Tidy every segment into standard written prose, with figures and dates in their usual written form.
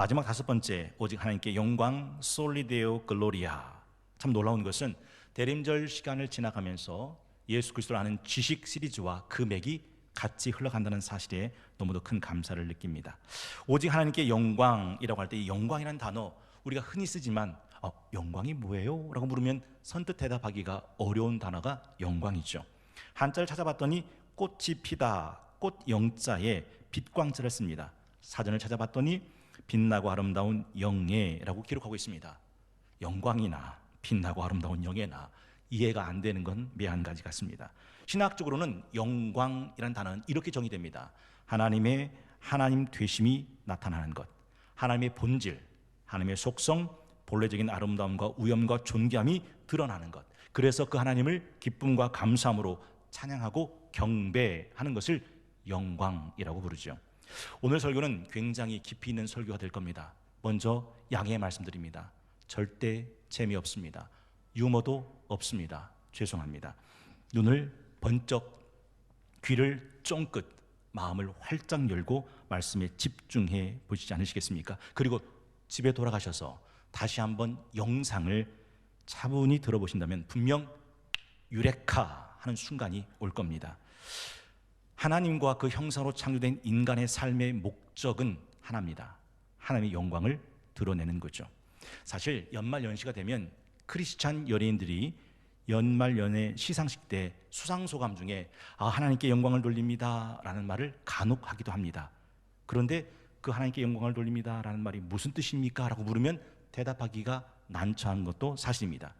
마지막 다섯 번째, 오직 하나님께 영광, 솔리데오 글로리아. 참 놀라운 것은 대림절 시간을 지나가면서 예수 그리스도를 아는 지식 시리즈와 그 맥이 같이 흘러간다는 사실에 너무도 큰 감사를 느낍니다. 오직 하나님께 영광이라고 할 때 이 영광이라는 단어 우리가 흔히 쓰지만 영광이 뭐예요? 라고 물으면 선뜻 대답하기가 어려운 단어가 영광이죠. 한자를 찾아봤더니 꽃이 피다, 꽃 영자에 빛광자를 씁니다. 사전을 찾아봤더니 빛나고 아름다운 영예라고 기록하고 있습니다. 영광이나 빛나고 아름다운 영예나 이해가 안 되는 건 한 가지 같습니다. 신학적으로는 영광이라는 단어는 이렇게 정의됩니다. 하나님의 하나님 되심이 나타나는 것, 하나님의 본질, 하나님의 속성, 본래적인 아름다움과 위엄과 존귀함이 드러나는 것, 그래서 그 하나님을 기쁨과 감사함으로 찬양하고 경배하는 것을 영광이라고 부르죠. 오늘 설교는 굉장히 깊이 있는 설교가 될 겁니다. 먼저 양해 말씀드립니다. 절대 재미없습니다. 유머도 없습니다. 죄송합니다. 눈을 번쩍, 귀를 쫑긋, 마음을 활짝 열고 말씀에 집중해 보시지 않으시겠습니까? 그리고 집에 돌아가셔서 다시 한번 영상을 차분히 들어보신다면 분명 유레카 하는 순간이 올 겁니다. 하나님과 그 형상으로 창조된 인간의 삶의 목적은 하나입니다. 하나님의 영광을 드러내는 거죠. 사실 연말 연시가 되면 크리스찬 연예인들이 연말 연예 시상식 때 수상소감 중에 하나님께 영광을 돌립니다 라는 말을 간혹 하기도 합니다. 그런데 그 하나님께 영광을 돌립니다 라는 말이 무슨 뜻입니까? 라고 물으면 대답하기가 난처한 것도 사실입니다.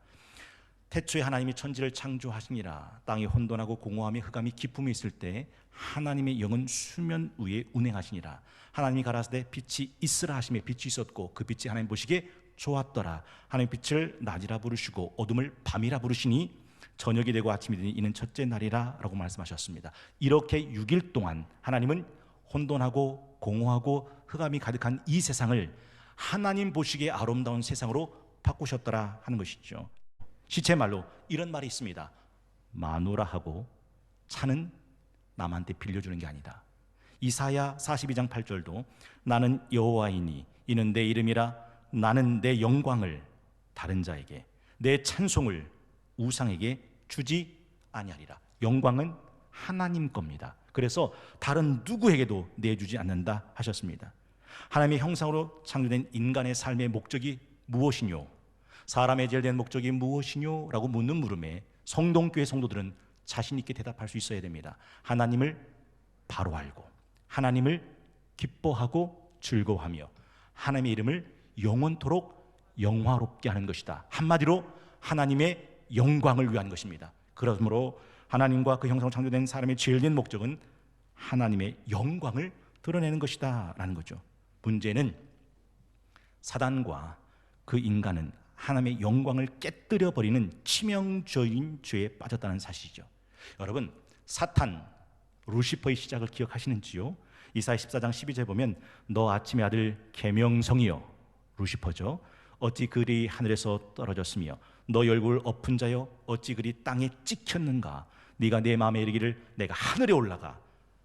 태초에 하나님이 천지를 창조하시니라. 땅이 혼돈하고 공허함이 흑암이 기품이 있을 때 하나님의 영은 수면 위에 운행하시니라. 하나님이 가라사대 빛이 있으라 하심에 빛이 있었고 그 빛이 하나님 보시기에 좋았더라. 하나님 빛을 낮이라 부르시고 어둠을 밤이라 부르시니 저녁이 되고 아침이 되니 이는 첫째 날이라 라고 말씀하셨습니다. 이렇게 6일 동안 하나님은 혼돈하고 공허하고 흑암이 가득한 이 세상을 하나님 보시기에 아름다운 세상으로 바꾸셨더라 하는 것이죠. 시체말로 이런 말이 있습니다. 마누라 하고 차는 남한테 빌려주는 게 아니다. 이사야 42장 8절도 나는 여호와이니 이는 내 이름이라. 나는 내 영광을 다른 자에게, 내 찬송을 우상에게 주지 아니하리라. 영광은 하나님 겁니다. 그래서 다른 누구에게도 내주지 않는다 하셨습니다. 하나님의 형상으로 창조된 인간의 삶의 목적이 무엇이뇨? 사람의 제일된 목적이 무엇이뇨? 라고 묻는 물음에 성동교회 성도들은 자신 있게 대답할 수 있어야 됩니다. 하나님을 바로 알고 하나님을 기뻐하고 즐거워하며 하나님의 이름을 영원토록 영화롭게 하는 것이다. 한마디로 하나님의 영광을 위한 것입니다. 그러므로 하나님과 그 형상으로 창조된 사람의 제일된 목적은 하나님의 영광을 드러내는 것이다 라는 거죠. 문제는 사단과 그 인간은 하나님의 영광을 깨뜨려 버리는 치명적인 죄에 빠졌다는 사실이죠. 여러분, 사탄, 루시퍼의 시작을 기억하시는지요? 이사야 14장 12절에 보면 너 아침의 아들 계명성이여, 루시퍼죠. 어찌 그리 하늘에서 떨어졌으며 너희 얼굴 엎은 자여 어찌 그리 땅에 찍혔는가. 네가 내 마음에 이르기를 내가 하늘에 올라가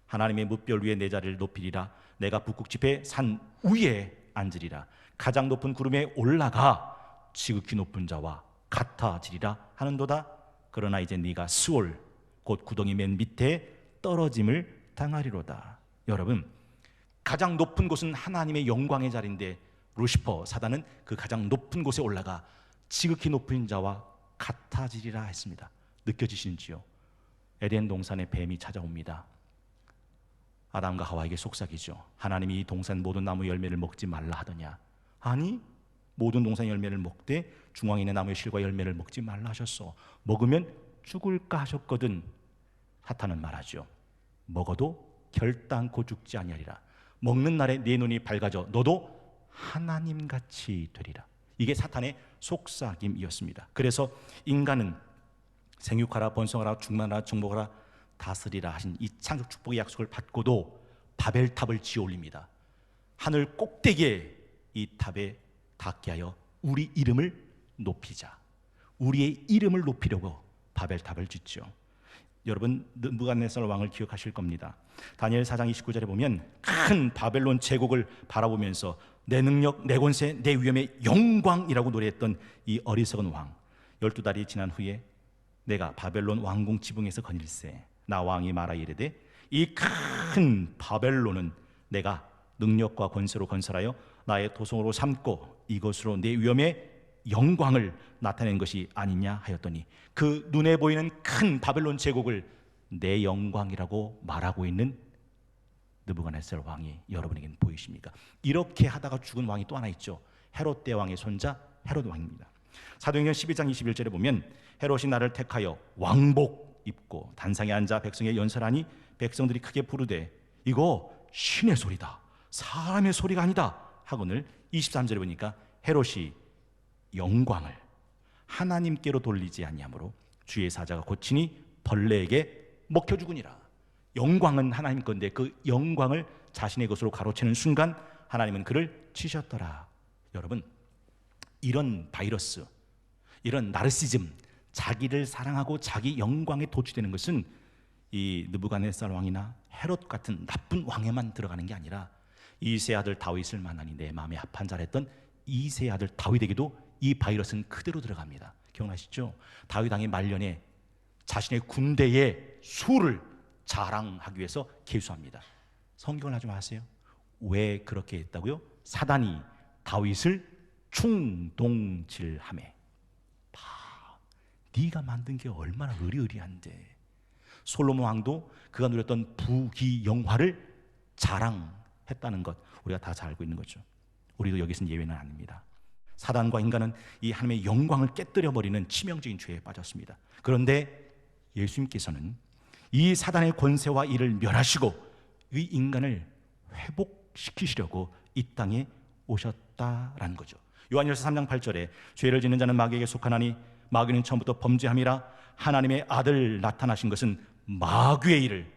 하나님의 뭇별 위에 내 자리를 높이리라. 내가 북극 지폐 산 위에 앉으리라. 가장 높은 구름에 올라가 지극히 높은 자와 같아지리라 하는도다. 그러나 이제 네가 스올 곧 구덩이 맨 밑에 떨어짐을 당하리로다. 여러분, 가장 높은 곳은 하나님의 영광의 자리인데 루시퍼, 사단은 그 가장 높은 곳에 올라가 지극히 높은 자와 같아지리라 했습니다. 느껴지시는지요? 에덴 동산에 뱀이 찾아옵니다. 아담과 하와에게 속삭이죠. 하나님이 이 동산 모든 나무 열매를 먹지 말라 하더냐. 아니, 모든 동산 열매를 먹되 중앙에 있는 나무의 실과 열매를 먹지 말라 하셨어. 먹으면 죽을까 하셨거든. 사탄은 말하죠. 먹어도 결단코 죽지 아니하리라. 먹는 날에 네 눈이 밝아져 너도 하나님같이 되리라. 이게 사탄의 속삭임이었습니다. 그래서 인간은 생육하라 번성하라 충만하라 정복하라 다스리라 하신 이 창조 축복의 약속을 받고도 바벨탑을 지어 올립니다. 하늘 꼭대기에 이 탑에 닿게 하여 우리 이름을 높이자. 우리의 이름을 높이려고 바벨탑을 짓죠. 여러분, 느부갓네살 왕을 기억하실 겁니다. 다니엘 4장 29절에 보면 큰 바벨론 제국을 바라보면서 내 능력, 내 권세, 내 위엄의 영광이라고 노래했던 이 어리석은 왕, 12달이 지난 후에 내가 바벨론 왕궁 지붕에서 거닐세 나 왕이 말하 이르되 이 큰 바벨론은 내가 능력과 권세로 건설하여 나의 도성으로 삼고 이것으로 내 위엄의 영광을 나타낸 것이 아니냐 하였더니 그 눈에 보이는 큰 바벨론 제국을 내 영광이라고 말하고 있는 느부갓네살 왕이 여러분에게는 보이십니까? 이렇게 하다가 죽은 왕이 또 하나 있죠. 헤롯 대왕의 손자 헤롯 왕입니다. 사도행전 12장 21절에 보면 헤롯이 나를 택하여 왕복 입고 단상에 앉아 백성에 연설하니 백성들이 크게 부르되 이거 신의 소리다, 사람의 소리가 아니다 하거늘 23절에 보니까 헤롯이 영광을 하나님께로 돌리지 아니하므로 주의 사자가 고치니 벌레에게 먹혀 죽으니라. 영광은 하나님 건데 그 영광을 자신의 것으로 가로채는 순간 하나님은 그를 치셨더라. 여러분, 이런 바이러스, 이런 나르시즘, 자기를 사랑하고 자기 영광에 도취되는 것은 이 느부갓네살 왕이나 헤롯 같은 나쁜 왕에만 들어가는 게 아니라 이세 아들 다윗을 만나니 내 마음에 합한 자라 했던 이세 아들 다윗에게도 이 바이러스는 그대로 들어갑니다. 기억나시죠? 다윗 왕의 말년에 자신의 군대의 수를 자랑하기 위해서 개수합니다. 성경을 하지 마세요. 왜 그렇게 했다고요? 사단이 다윗을 충동질하매. 네가 만든 게 얼마나 의리의리한데. 솔로몬 왕도 그가 누렸던 부귀 영화를 자랑했다는 것 우리가 다 잘 알고 있는 거죠. 우리도 여기서는 예외는 아닙니다. 사단과 인간은 이 하나님의 영광을 깨뜨려 버리는 치명적인 죄에 빠졌습니다. 그런데 예수님께서는 이 사단의 권세와 이를 멸하시고 이 인간을 회복시키시려고 이 땅에 오셨다라는 거죠. 요한일서 3장 8절에 죄를 짓는 자는 마귀에게 속하나니 마귀는 처음부터 범죄함이라 하나님의 아들 나타나신 것은 마귀의 일을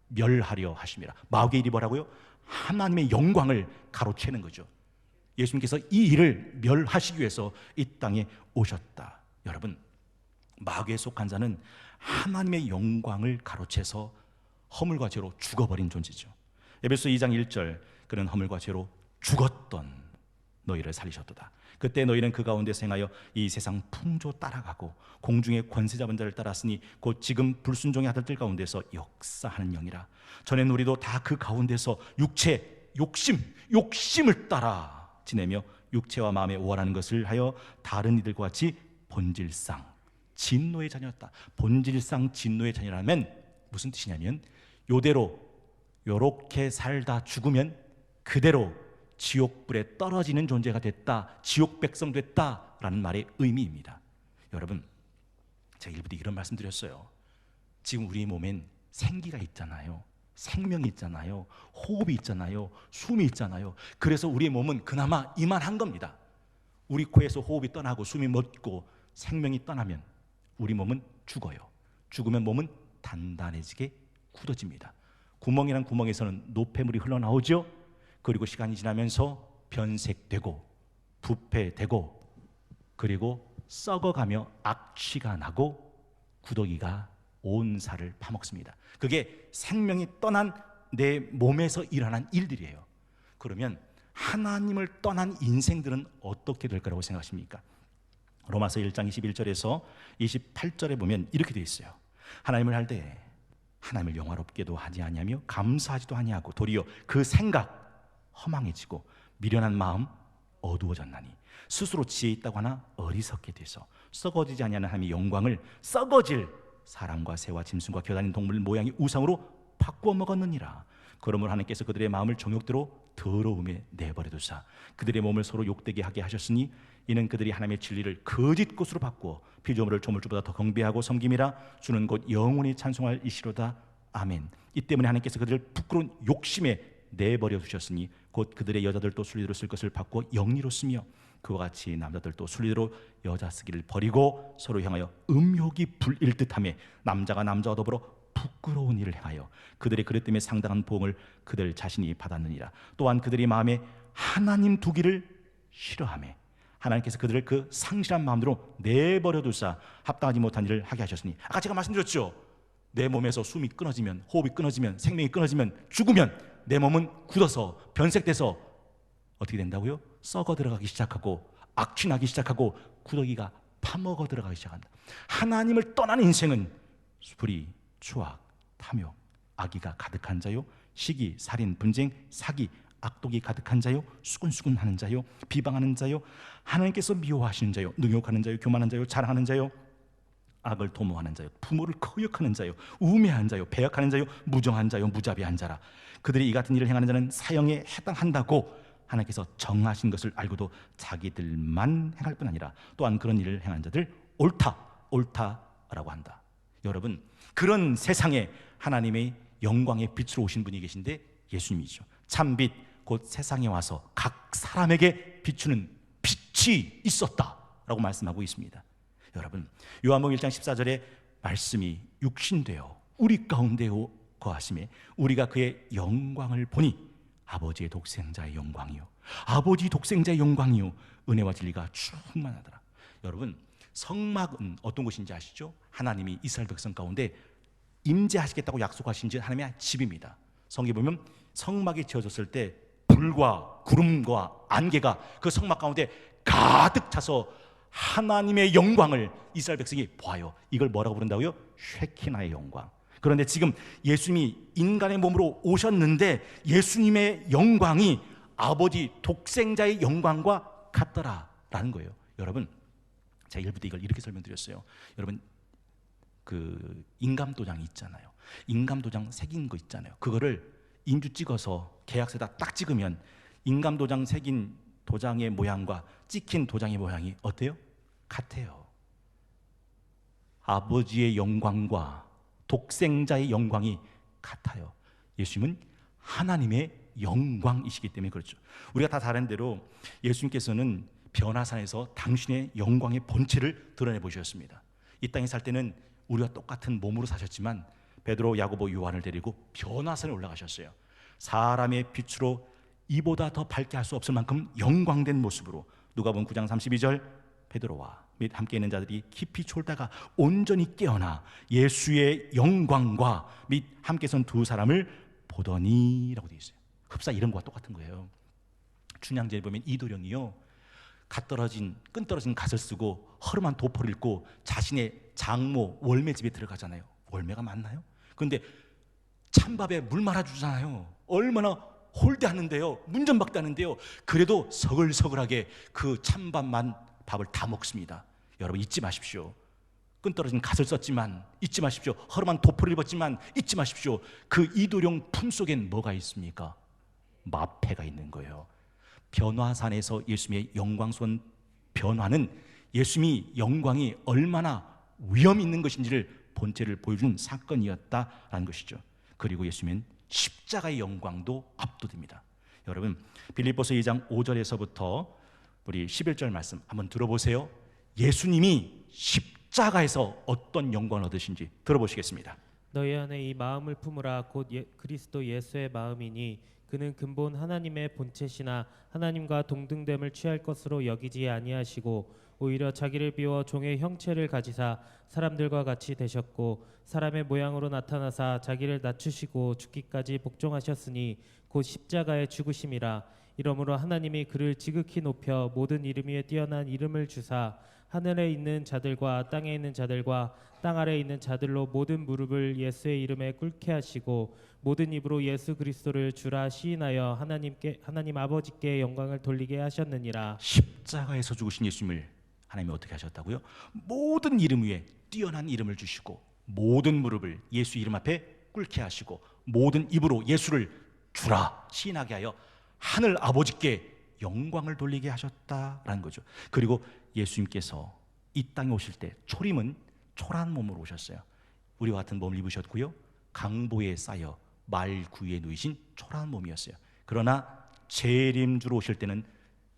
멸하려 하심이라. 마귀의 일이 뭐라고요? 하나님의 영광을 가로채는 거죠. 예수님께서 이 일을 멸하시기 위해서 이 땅에 오셨다. 여러분, 마귀에 속한 자는 하나님의 영광을 가로채서 허물과 죄로 죽어버린 존재죠. 에베소 2장 1절 그는 허물과 죄로 죽었던 너희를 살리셨도다. 그때 너희는 그 가운데서 행하여 이 세상 풍조 따라가고 공중의 권세 잡은 자를 따랐으니 곧 지금 불순종의 아들들 가운데서 역사하는 영이라. 전에는 우리도 다 그 가운데서 육체, 욕심을 따라 지내며 육체와 마음에 오하라는 것을 하여 다른 이들과 같이 본질상 진노의 자녀였다. 본질상 진노의 자녀라면 무슨 뜻이냐면 요대로 요렇게 살다 죽으면 그대로 지옥불에 떨어지는 존재가 됐다, 지옥 백성 됐다라는 말의 의미입니다. 여러분, 제가 일부 때 이런 말씀 드렸어요. 지금 우리 몸엔 생기가 있잖아요. 생명이 있잖아요. 호흡이 있잖아요. 숨이 있잖아요. 그래서 우리의 몸은 그나마 이만한 겁니다. 우리 코에서 호흡이 떠나고 숨이 멎고 생명이 떠나면 우리 몸은 죽어요. 죽으면 몸은 단단해지게 굳어집니다. 구멍이란 구멍에서는 노폐물이 흘러나오죠. 그리고 시간이 지나면서 변색되고 부패되고 그리고 썩어가며 악취가 나고 구더기가 온 살을 파먹습니다. 그게 생명이 떠난 내 몸에서 일어난 일들이에요. 그러면 하나님을 떠난 인생들은 어떻게 될 거라고 생각하십니까? 로마서 1장 21절에서 28절에 보면 이렇게 되어 있어요. 하나님을 할 때 하나님을 영화롭게도 하지 아니하며 감사하지도 아니하고 도리어 그 생각 허망해지고 미련한 마음 어두워졌나니 스스로 지혜 있다고 하나 어리석게 돼서 썩어지지 아니하는 하나님의 영광을 썩어질 사람과 새와 짐승과 겨다니는 동물 모양의 우상으로 바꾸어 먹었느니라. 그러므로 하나님께서 그들의 마음을 정욕대로 더러움에 내버려 두사 그들의 몸을 서로 욕되게 하게 하셨으니 이는 그들이 하나님의 진리를 거짓 것으로 바꾸어 피조물을 조물주보다 더 경배하고 섬김이라. 주는 곧 영원히 찬송할 이시로다. 아멘. 이 때문에 하나님께서 그들을 부끄러운 욕심에 내버려 두셨으니 곧 그들의 여자들도 순리대로 쓸 것을 바꾸어 영리로 쓰며 그와 같이 남자들도 순리대로 여자 쓰기를 버리고 서로 향하여 음욕이 불일 듯하며 남자가 남자와 더불어 부끄러운 일을 행하여 그들의 그릇 때문에 상당한 보응을 그들 자신이 받았느니라. 또한 그들이 마음에 하나님 두기를 싫어하며 하나님께서 그들을 그 상실한 마음대로 내버려 두사 합당하지 못한 일을 하게 하셨으니 아까 제가 말씀드렸죠. 내 몸에서 숨이 끊어지면 호흡이 끊어지면 생명이 끊어지면 죽으면 내 몸은 굳어서 변색돼서 어떻게 된다고요? 썩어 들어가기 시작하고 악취나기 시작하고 구더기가 파먹어 들어가기 시작한다. 하나님을 떠난 인생은 불의, 추악, 탐욕, 악의가 가득한 자요, 시기, 살인, 분쟁, 사기, 악독이 가득한 자요, 수군수군하는 자요, 비방하는 자요, 하나님께서 미워하시는 자요, 능욕하는 자요, 교만한 자요, 자랑하는 자요, 악을 도모하는 자요, 부모를 거역하는 자요, 우매한 자요, 배역하는 자요, 무정한 자요, 무자비한 자라. 그들이 이 같은 일을 행하는 자는 사형에 해당한다고 하나님께서 정하신 것을 알고도 자기들만 행할 뿐 아니라 또한 그런 일을 행한 자들 옳다라고 한다. 여러분, 그런 세상에 하나님의 영광의 빛으로 오신 분이 계신데 예수님이죠. 참빛 곧 세상에 와서 각 사람에게 비추는 빛이 있었다라고 말씀하고 있습니다. 여러분, 요한복음 1장 14절에 말씀이 육신되어 우리 가운데 거하심에 우리가 그의 영광을 보니 아버지의 독생자의 영광이요, 아버지 독생자의 영광이요, 은혜와 진리가 충만하더라. 여러분, 성막은 어떤 곳인지 아시죠? 하나님이 이스라엘 백성 가운데 임재하시겠다고 약속하신 하나님의 집입니다. 성경에 보면 성막이 지어졌을 때 불과 구름과 안개가 그 성막 가운데 가득 차서 하나님의 영광을 이스라엘 백성이 보아요. 이걸 뭐라고 부른다고요? 쉐키나의 영광. 그런데 지금 예수님이 인간의 몸으로 오셨는데 예수님의 영광이 아버지 독생자의 영광과 같더라라는 거예요. 여러분, 제가 1부 때 이걸 이렇게 설명드렸어요. 여러분, 그 인감도장이 있잖아요. 인감도장 새긴 거 있잖아요. 그거를 인주 찍어서 계약서에다 딱 찍으면 인감도장 새긴 도장의 모양과 찍힌 도장의 모양이 어때요? 같아요. 아버지의 영광과 독생자의 영광이 같아요. 예수님은 하나님의 영광이시기 때문에 그렇죠. 우리가 다 다른 대로 예수님께서는 변화산에서 당신의 영광의 본체를 드러내 보셨습니다. 이 땅에 살 때는 우리와 똑같은 몸으로 사셨지만 베드로, 야고보, 요한을 데리고 변화산에 올라가셨어요. 사람의 빛으로 이보다 더 밝게 할 수 없을 만큼 영광된 모습으로. 누가복음 9장 32절, 베드로와 및 함께 있는 자들이 깊이 졸다가 온전히 깨어나 예수의 영광과 및 함께 선 두 사람을 보더니라고 되어 있어요. 흡사 이름과 똑같은 거예요. 춘향전에 보면 이도령이요, 끈 떨어진 갓을 쓰고 허름한 도포를 입고 자신의 장모 월매 집에 들어가잖아요. 월매가 맞나요? 그런데 찬밥에 물 말아주잖아요. 얼마나 홀대하는데요, 문전박대하는데요. 그래도 서글서글하게 그 찬밥만 밥을 다 먹습니다. 여러분, 잊지 마십시오. 끈 떨어진 갓을 썼지만 잊지 마십시오. 허름한 도포를 입었지만 잊지 마십시오. 그 이도령 품속엔 뭐가 있습니까? 마패가 있는 거예요. 변화산에서 예수님의 영광스러운 변화는 예수님이 영광이 얼마나 위험 있는 것인지를 본체를 보여준 사건이었다라는 것이죠. 그리고 예수님은 십자가의 영광도 압도됩니다. 여러분, 빌립보서 2장 5절에서부터 우리 11절 말씀 한번 들어보세요. 예수님이 십자가에서 어떤 영광을 얻으신지 들어보시겠습니다. 너희 안에 이 마음을 품으라. 곧 그리스도 예수의 마음이니 그는 근본 하나님의 본체시나 하나님과 동등됨을 취할 것으로 여기지 아니하시고 오히려 자기를 비워 종의 형체를 가지사 사람들과 같이 되셨고 사람의 모양으로 나타나사 자기를 낮추시고 죽기까지 복종하셨으니 곧 십자가의 죽으심이라. 이러므로 하나님이 그를 지극히 높여 모든 이름 위에 뛰어난 이름을 주사 하늘에 있는 자들과 땅에 있는 자들과 땅 아래에 있는 자들로 모든 무릎을 예수의 이름에 꿇게 하시고 모든 입으로 예수 그리스도를 주라 시인하여 하나님 아버지께 영광을 돌리게 하셨느니라. 십자가에서 죽으신 예수님을 하나님이 어떻게 하셨다고요? 모든 이름 위에 뛰어난 이름을 주시고 모든 무릎을 예수 이름 앞에 꿇게 하시고 모든 입으로 예수를 주라 시인하게 하여 하늘 아버지께 영광을 돌리게 하셨다라는 거죠. 그리고 예수님께서 이 땅에 오실 때 초림은 초라한 몸으로 오셨어요. 우리와 같은 몸을 입으셨고요, 강보에 쌓여 말구유에 누이신 초라한 몸이었어요. 그러나 재림주로 오실 때는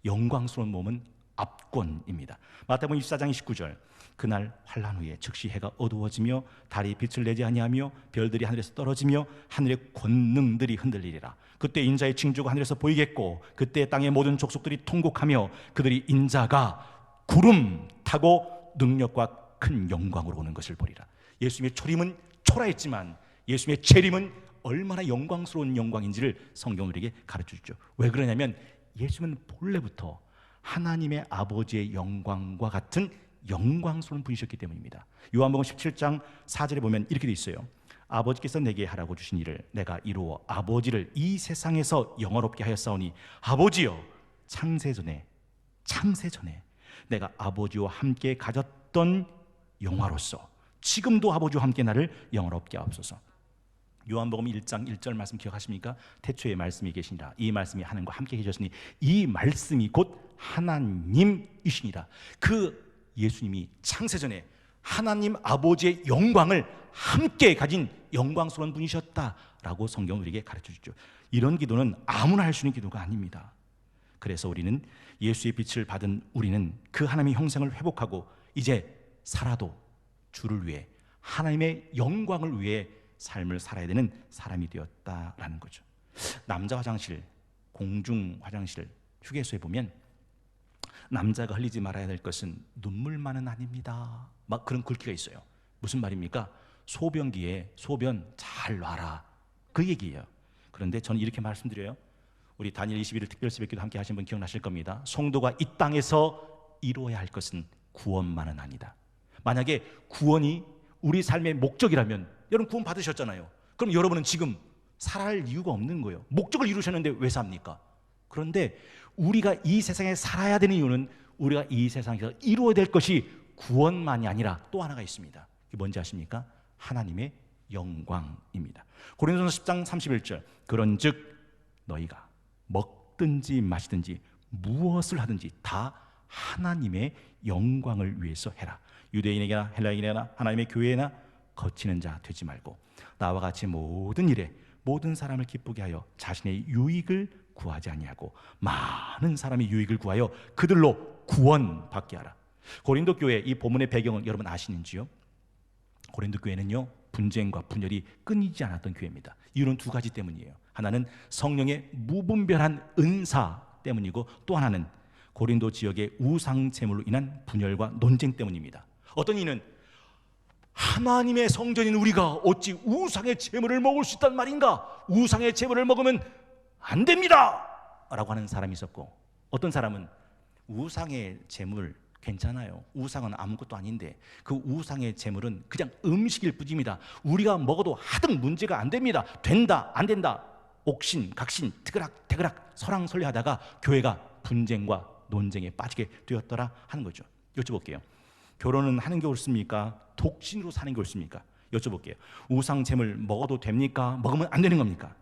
영광스러운 몸은 압권입니다. 마태복음 24장 29절, 그날 환난 후에 즉시 해가 어두워지며 달이 빛을 내지 아니하며 별들이 하늘에서 떨어지며 하늘의 권능들이 흔들리리라. 그때 인자의 징조가 하늘에서 보이겠고 그때 땅의 모든 족속들이 통곡하며 그들이 인자가 구름 타고 능력과 큰 영광으로 오는 것을 보리라. 예수님의 초림은 초라했지만 예수님의 재림은 얼마나 영광스러운 영광인지를 성경은 우리에게 가르쳐주죠. 왜 그러냐면 예수님은 본래부터 하나님의 아버지의 영광과 같은 영광스러운 분이셨기 때문입니다. 요한복음 17장 4절에 보면 이렇게 돼 있어요. 아버지께서 내게 하라고 주신 일을 내가 이루어 아버지를 이 세상에서 영화롭게 하였사오니 아버지여 창세 전에 내가 아버지와 함께 가졌던 영화로서 지금도 아버지와 함께 나를 영화롭게 하옵소서. 요한복음 1장 1절 말씀 기억하십니까? 태초에 말씀이 계시니라 이 말씀이 하나님과 함께 계셨으니 이 말씀이 곧 하나님이시니라. 그 예수님이 창세전에 하나님 아버지의 영광을 함께 가진 영광스러운 분이셨다라고 성경은 우리에게 가르쳐주죠. 이런 기도는 아무나 할 수 있는 기도가 아닙니다. 그래서 우리는 예수의 빛을 받은 우리는 그 하나님의 형상을 회복하고 이제 살아도 주를 위해 하나님의 영광을 위해 삶을 살아야 되는 사람이 되었다라는 거죠. 남자 화장실, 공중 화장실, 휴게소에 보면 남자가 흘리지 말아야 될 것은 눈물만은 아닙니다. 막 그런 글귀가 있어요. 무슨 말입니까? 소변기에 소변 잘 놔라, 그 얘기예요. 그런데 저는 이렇게 말씀드려요. 우리 다니엘 21일 특별 새벽기도 함께 하신 분 기억나실 겁니다. 성도가 이 땅에서 이루어야 할 것은 구원만은 아니다. 만약에 구원이 우리 삶의 목적이라면 여러분 구원 받으셨잖아요. 그럼 여러분은 지금 살아갈 이유가 없는 거예요. 목적을 이루셨는데 왜 삽니까? 그런데 우리가 이 세상에 살아야 되는 이유는 우리가 이 세상에서 이루어야 될 것이 구원만이 아니라 또 하나가 있습니다. 그게 뭔지 아십니까? 하나님의 영광입니다. 고린도전서 10장 31절 그런즉 너희가 먹든지 마시든지 무엇을 하든지 다 하나님의 영광을 위해서 해라. 유대인에게나 헬라인에게나 하나님의 교회나 거치는 자 되지 말고 나와 같이 모든 일에 모든 사람을 기쁘게 하여 자신의 유익을 구하지 아니하고 많은 사람의 유익을 구하여 그들로 구원받게 하라. 고린도 교회 이 본문의 배경은 여러분 아시는지요? 고린도 교회는요 분쟁과 분열이 끊이지 않았던 교회입니다. 이유는 두 가지 때문이에요. 하나는 성령의 무분별한 은사 때문이고 또 하나는 고린도 지역의 우상 제물로 인한 분열과 논쟁 때문입니다. 어떤 이는 하나님의 성전인 우리가 어찌 우상의 제물을 먹을 수 있단 말인가? 우상의 제물을 먹으면 안 됩니다! 라고 하는 사람이 있었고 어떤 사람은 우상의 제물 괜찮아요. 우상은 아무것도 아닌데 그 우상의 제물은 그냥 음식일 뿐입니다. 우리가 먹어도 하등 문제가 안 됩니다. 된다 안 된다 옥신 각신 티그락 설랑설레하다가 교회가 분쟁과 논쟁에 빠지게 되었더라 하는 거죠. 여쭤볼게요. 결혼은 하는 게 옳습니까? 독신으로 사는 게 옳습니까? 여쭤볼게요. 우상 제물 먹어도 됩니까? 먹으면 안 되는 겁니까?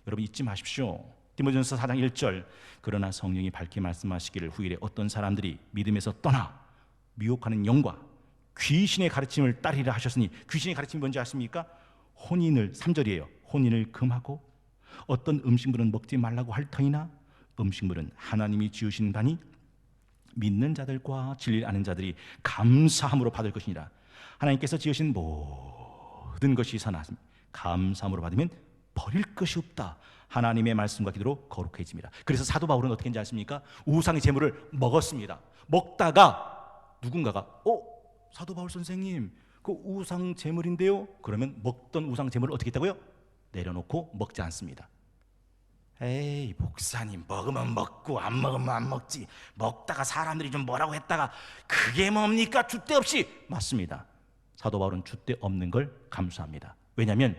여러분 잊지 마십시오. 디모데전서 4장 1절 그러나 성령이 밝히 말씀하시기를 후일에 어떤 사람들이 믿음에서 떠나 미혹하는 영과 귀신의 가르침을 따르리라 하셨으니 귀신의 가르침이 뭔지 아십니까? 혼인을 3절이에요. 혼인을 금하고 어떤 음식물은 먹지 말라고 할 터이나 음식물은 하나님이 지으신 바니 믿는 자들과 진리를 아는 자들이 감사함으로 받을 것이니라. 하나님께서 지으신 모든 것이 선하십니다. 감사함으로 받으면 버릴 것이 없다. 하나님의 말씀과 기도로 거룩해집니다. 그래서 사도 바울은 어떻게 했는지 아십니까? 우상의 제물을 먹었습니다. 먹다가 누군가가 사도 바울 선생님 그 우상 제물인데요? 그러면 먹던 우상 제물을 어떻게 했다고요? 내려놓고 먹지 않습니다. 에이 목사님 먹으면 먹고 안 먹으면 안 먹지 먹다가 사람들이 좀 뭐라고 했다가 그게 뭡니까? 줏대 없이 맞습니다. 사도 바울은 줏대 없는 걸 감수합니다. 왜냐하면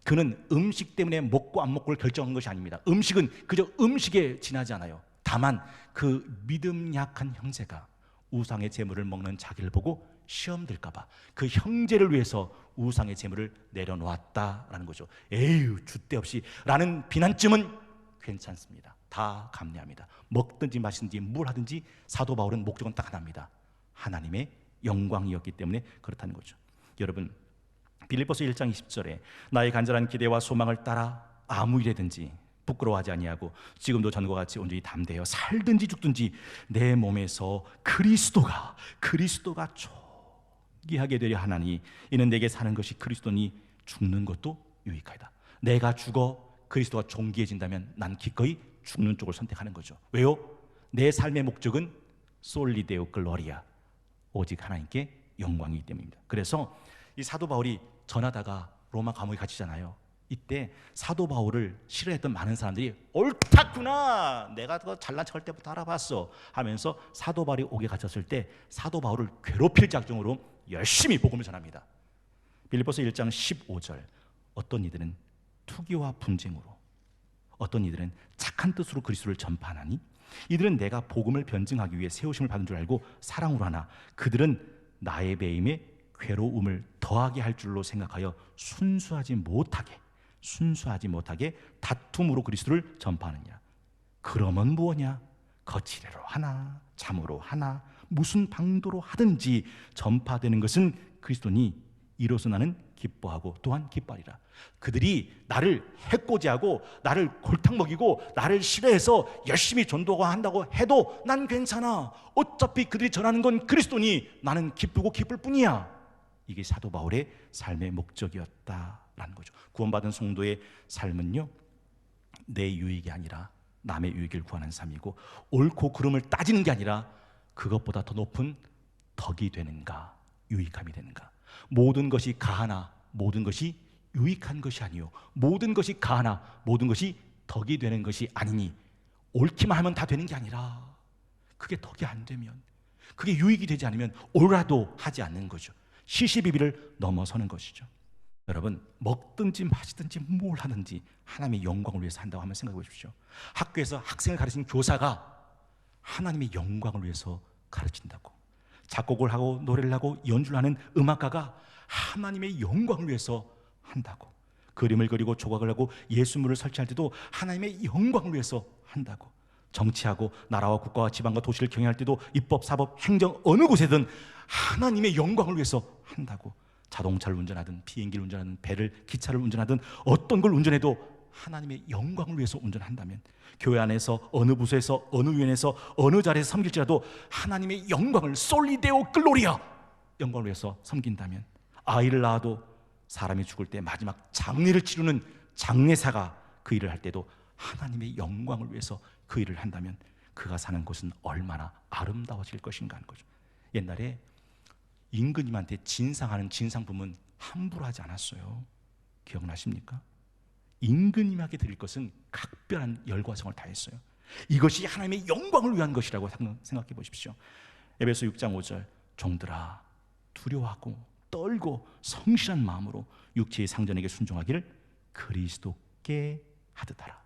그는 음식 때문에 먹고 안 먹고를 결정한 것이 아닙니다. 음식은 그저 음식에 지나지 않아요. 다만 그 믿음 약한 형제가 우상의 제물을 먹는 자기를 보고 시험 들까 봐 그 형제를 위해서 우상의 제물을 내려놓았다라는 거죠. 에휴 줏대 없이 라는 비난쯤은 괜찮습니다. 다 감내합니다. 먹든지 마시든지 뭘 하든지 사도 바울은 목적은 딱 하나입니다. 하나님의 영광이었기 때문에 그렇다는 거죠. 여러분 빌립보서 1장 20절에 나의 간절한 기대와 소망을 따라 아무 일에든지 부끄러워하지 아니하고 지금도 전과 같이 온전히 담대하여 살든지 죽든지 내 몸에서 그리스도가 존귀하게 되려 하나니 이는 내게 사는 것이 그리스도니 죽는 것도 유익하다. 내가 죽어 그리스도가 존귀해진다면 난 기꺼이 죽는 쪽을 선택하는 거죠. 왜요? 내 삶의 목적은 솔리데오 글로리아 오직 하나님께 영광이기 때문입니다. 그래서 이 사도 바울이 전하다가 로마 감옥에 갇히잖아요. 이때 사도 바울을 싫어했던 많은 사람들이 옳았구나, 내가 그거 잘난 척할 때부터 알아봤어 하면서 사도 바울이 옥에 갇혔을 때 사도 바울을 괴롭힐 작정으로 열심히 복음을 전합니다. 빌립보서 1장 15절, 어떤 이들은 투기와 분쟁으로, 어떤 이들은 착한 뜻으로 그리스도를 전파하나니 이들은 내가 복음을 변증하기 위해 세우심을 받은 줄 알고 사랑으로 하나 그들은 나의 배임에 괴로움을 더하게 할 줄로 생각하여 순수하지 못하게 다툼으로 그리스도를 전파하느냐. 그러면 무엇냐? 거칠애로 하나 잠으로 하나 무슨 방도로 하든지 전파되는 것은 그리스도니 이로써 나는 기뻐하고 또한 기뻐하리라. 그들이 나를 해코지하고 나를 골탕 먹이고 나를 싫어해서 열심히 전도하고 한다고 해도 난 괜찮아. 어차피 그들이 전하는 건 그리스도니 나는 기쁘고 기쁠 뿐이야. 이게 사도 바울의 삶의 목적이었다라는 거죠. 구원받은 성도의 삶은요, 내 유익이 아니라 남의 유익을 구하는 삶이고, 옳고 그름을 따지는 게 아니라 그것보다 더 높은 덕이 되는가, 유익함이 되는가. 모든 것이 가하나 모든 것이 유익한 것이 아니요, 모든 것이 가하나 모든 것이 덕이 되는 것이 아니니, 옳기만 하면 다 되는 게 아니라 그게 덕이 안 되면, 그게 유익이 되지 않으면 옳아도 하지 않는 거죠. 시시비비를 넘어서는 것이죠. 여러분, 먹든지 마시든지 뭘 하든지 하나님의 영광을 위해서 한다고 한번 생각해 보십시오. 학교에서 학생을 가르치는 교사가 하나님의 영광을 위해서 가르친다고, 작곡을 하고 노래를 하고 연주를 하는 음악가가 하나님의 영광을 위해서 한다고, 그림을 그리고 조각을 하고 예술물을 설치할 때도 하나님의 영광을 위해서 한다고, 정치하고 나라와 국가와 지방과 도시를 경영할 때도 입법, 사법, 행정 어느 곳에든 하나님의 영광을 위해서 한다고, 자동차를 운전하든 비행기를 운전하든 배를, 기차를 운전하든 어떤 걸 운전해도 하나님의 영광을 위해서 운전한다면, 교회 안에서 어느 부서에서 어느 위원회에서 어느 자리에서 섬길지라도 하나님의 영광을, 솔리데오 글로리아, 영광을 위해서 섬긴다면, 아이를 낳아도 사람이 죽을 때 마지막 장례를 치르는 장례사가 그 일을 할 때도 하나님의 영광을 위해서 그 일을 한다면 그가 사는 곳은 얼마나 아름다워질 것인가 하는 거죠. 옛날에 임금님한테 진상하는 진상품은 함부로 하지 않았어요. 기억나십니까? 임금님에게 드릴 것은 각별한 열과 성을 다했어요. 이것이 하나님의 영광을 위한 것이라고 생각해 보십시오. 에베소 6장 5절, 종들아 두려워하고 떨고 성실한 마음으로 육체의 상전에게 순종하기를 그리스도께 하듯 하라.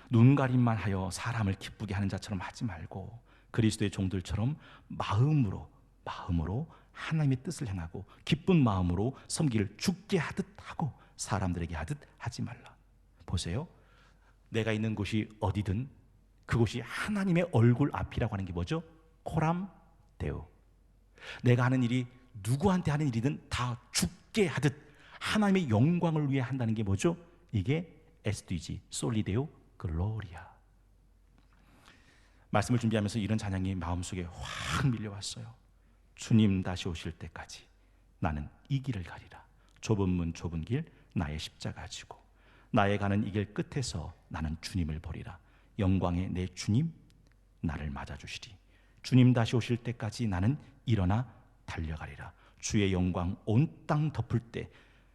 눈가림만 하여 사람을 기쁘게 하는 자처럼 하지 말고 그리스도의 종들처럼 마음으로 하나님의 뜻을 행하고 기쁜 마음으로 섬기를 주께 하듯 하고 사람들에게 하듯 하지 말라. 보세요, 내가 있는 곳이 어디든 그곳이 하나님의 얼굴 앞이라고 하는 게 뭐죠? 코람 데오. 내가 하는 일이 누구한테 하는 일이든 다 주께 하듯 하나님의 영광을 위해 한다는 게 뭐죠? 이게 SDG, 솔리데오 글로리아. 말씀을 준비하면서 이런 찬양이 마음속에 확 밀려왔어요. 주님 다시 오실 때까지 나는 이 길을 가리라. 좁은 문 좁은 길 나의 십자가 지고 나의 가는 이 길 끝에서 나는 주님을 보리라. 영광의 내 주님 나를 맞아주시리. 주님 다시 오실 때까지 나는 일어나 달려가리라. 주의 영광 온 땅 덮을 때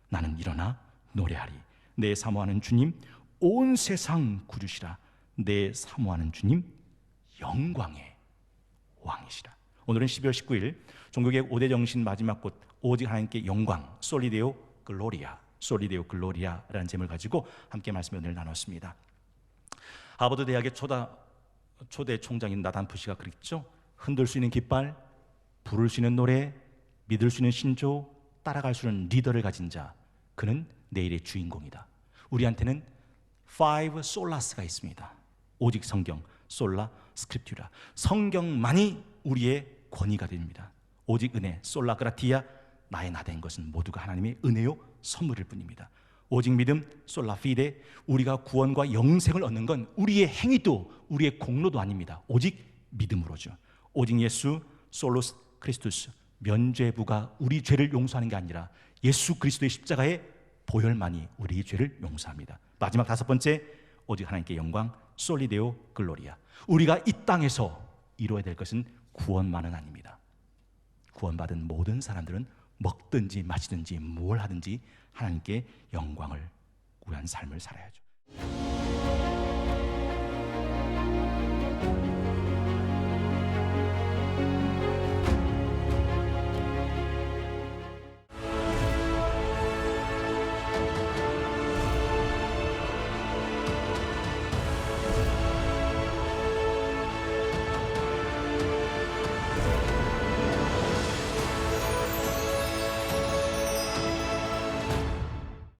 나는 일어나 노래하리. 내 사모하는 주님 온 세상 구주시라. 내 사모하는 주님 영광의 왕이시라. 오늘은 12월 19일 종교개혁 5대 정신 마지막 곳, 오직 하나님께 영광, 솔리데오 글로리아, 솔리데오 글로리아라는 제목을 가지고 함께 말씀을 오늘 나눴습니다. 하버드 대학의 초대 총장인 나단 푸시가 그랬죠. 흔들 수 있는 깃발, 부를 수 있는 노래, 믿을 수 있는 신조, 따라갈 수 있는 리더를 가진 자, 그는 내일의 주인공이다. 우리한테는 5 솔라스가 있습니다. 오직 성경, 솔라 스크립튜라. 성경만이 우리의 권위가 됩니다. 오직 은혜, 솔라 그라티아. 나의 나 된 것은 모두가 하나님의 은혜요 선물일 뿐입니다. 오직 믿음, 솔라 피데. 우리가 구원과 영생을 얻는 건 우리의 행위도 우리의 공로도 아닙니다. 오직 믿음으로죠. 오직 예수, 솔로스 크리스투스. 면죄부가 우리 죄를 용서하는 게 아니라 예수 그리스도의 십자가의 보혈만이 우리의 죄를 용서합니다. 마지막 5번째, 오직 하나님께 영광, 솔리데오 글로리아. 우리가 이 땅에서 이루어야 될 것은 구원만은 아닙니다. 구원받은 모든 사람들은 먹든지 마시든지 뭘 하든지 하나님께 영광을 구한 삶을 살아야죠.